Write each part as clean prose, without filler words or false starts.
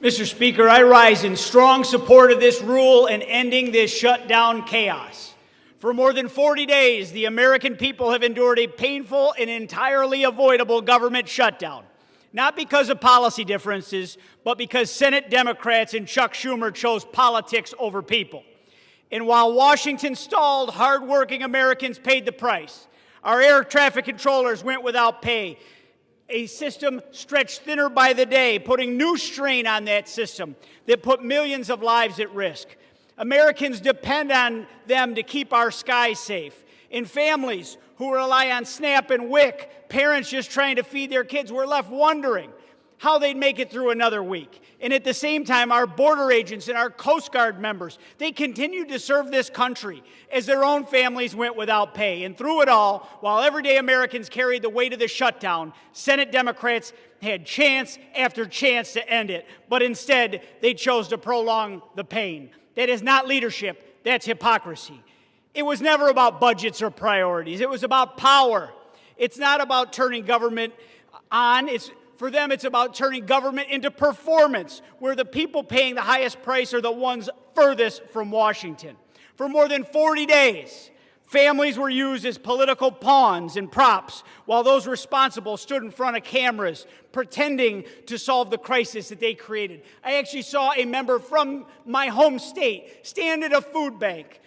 Mr. Speaker, I rise in strong support of this rule and ending this shutdown chaos. For more than 40 days, the American people have endured a painful and entirely avoidable government shutdown, not because of policy differences, but because Senate Democrats and Chuck Schumer chose politics over people. And while Washington stalled, hardworking Americans paid the price. Our air traffic controllers went without pay. A system stretched thinner by the day, putting new strain on that system that put millions of lives at risk. Americans depend on them to keep our skies safe. In families who rely on SNAP and WIC, parents just trying to feed their kids were left wondering how they'd make it through another week. And at the same time, our border agents and our Coast Guard members, they continued to serve this country as their own families went without pay. And through it all, while everyday Americans carried the weight of the shutdown, Senate Democrats had chance after chance to end it. But instead, they chose to prolong the pain. That is not leadership, that's hypocrisy. It was never about budgets or priorities. It was about power. It's not about turning government on. For them, it's about turning government into performance, where the people paying the highest price are the ones furthest from Washington. For more than 40 days, families were used as political pawns and props, while those responsible stood in front of cameras pretending to solve the crisis that they created. I actually saw a member from my home state stand at a food bank,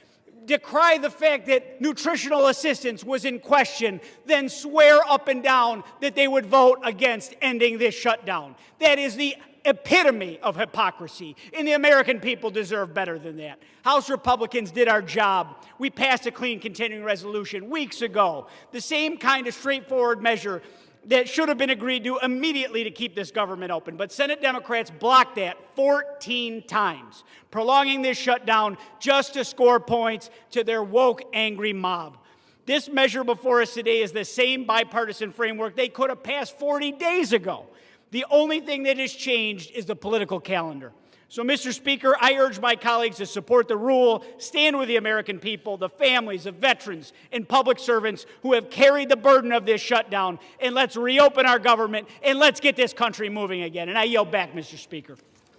decry the fact that nutritional assistance was in question, then swear up and down that they would vote against ending this shutdown. That is the epitome of hypocrisy, and the American people deserve better than that. House Republicans did our job. We passed a clean continuing resolution weeks ago, the same kind of straightforward measure that should have been agreed to immediately to keep this government open. But Senate Democrats blocked that 14 times, prolonging this shutdown just to score points to their woke, angry mob. This measure before us today is the same bipartisan framework they could have passed 40 days ago. The only thing that has changed is the political calendar. So, Mr. Speaker, I urge my colleagues to support the rule, stand with the American people, the families of veterans and public servants who have carried the burden of this shutdown, and let's reopen our government, and let's get this country moving again. And I yield back, Mr. Speaker.